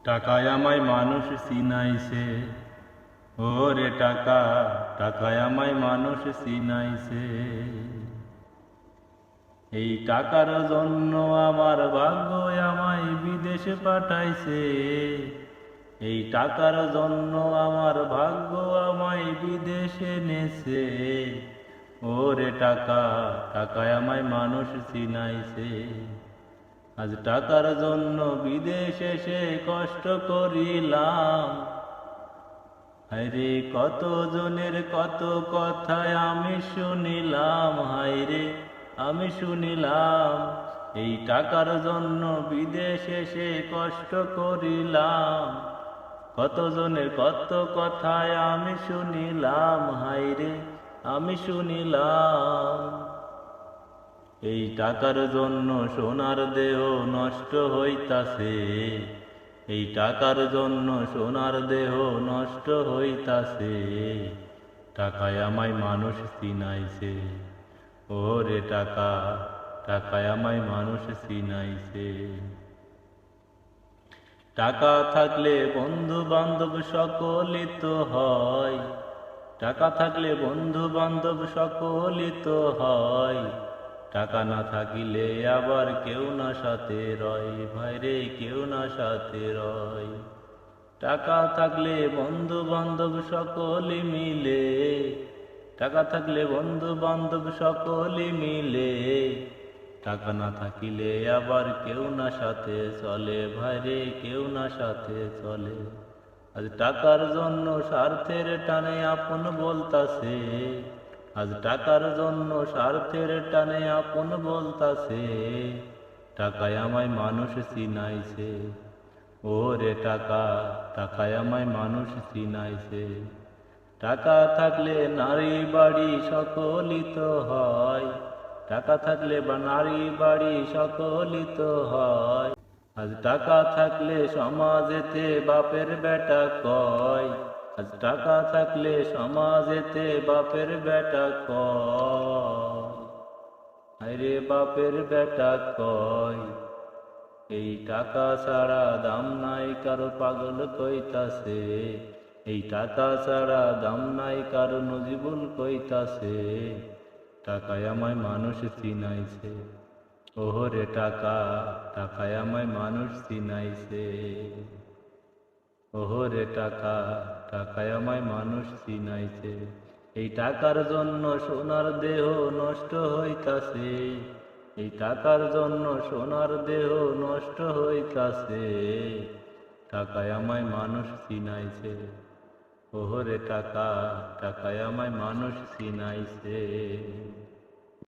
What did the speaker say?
টাকায় আমায় মানুষ চিনাইছে, ওরে টাকা, টাকায় আমায় মানুষ চিনাইছে। এই টাকার জন্য আমার ভাগ্য আমায় বিদেশে পাঠাইছে। এই টাকার জন্য আমার ভাগ্য আমায় বিদেশে নেছে। ওরে টাকা, টাকায় আমায় মানুষ চিনাইছে। আজ টাকার জন্য বিদেশে এসে কষ্ট করিলাম। হায়রে কত জনের কত কথায় আমি শুনিলাম, হায়রে আমি শুনিলাম। এই টাকার জন্য বিদেশে এসে কষ্ট করিলাম। কত জনের কত কথায় আমি শুনিলাম, হায়রে আমি শুনিলাম। এই টাকার জন্য সোনার দেহ নষ্ট হইতাছে। এই টাকার জন্য সোনার দেহ নষ্ট হইতাছে। টাকায় আমায় মানুষ চিনাইছে, ওরে টাকা, টাকায় আমায় মানুষ চিনাইছে। টাকা থাকলে বন্ধু বান্ধব সকলই তো হয়। টাকা থাকলে বন্ধু বান্ধব সকলই তো হয়। টাকা না থাকিলে আবার কেউ না সাথে রয়, ভাইরে কেউ না সাথে রয়। টাকা থাকলে বন্ধু বান্ধব সকলে মিলে, টাকা থাকলে বন্ধু বান্ধব সকলে মিলে। টাকা না থাকিলে আবার কেউ না সাথে চলে, ভাইরে কেউ না সাথে চলে। আজ টাকার জন্য স্বার্থের টানে আপন বলতাছে। আজ টাকার জন্য স্বার্থের টানে আপন বলতাছে। টাকায় আমায় মানুষ চিনাইছে, ওরে টাকা, টাকায় আমায় মানুষ চিনাইছে। টাকা থাকলে নারী বাড়ি সকলই তো হয়। টাকা থাকলে বা নারী বাড়ি সকলই তো হয়। আজ টাকা থাকলে সমাজেতে বাপের বেটা কয়। আজ টাকা থাকলে সমাজেতে বাপের বেটা কয়, আরে বাপের বেটা কয়। এই টাকা ছাড়া দাম নাই কারো পাগল কইতাছে। এই টাকা ছাড়া দাম নাই কারো নজিবুল কইতাছে। টাকায় আমায় মানুষ চিনাইছে, ওরে টাকা, টাকায় আমায় মানুষ চিনাইছে। ওরে টাকা, টাকায় আমায় মানুষ চিনাইছে। এই টাকার জন্য সোনার দেহ নষ্ট হইতাছে। এই টাকার জন্য সোনার দেহ নষ্ট হইতাছে। টাকায় আমায় মানুষ চিনাইছে, ওরে টাকা, টাকায় আমায় মানুষ চিনাইছে।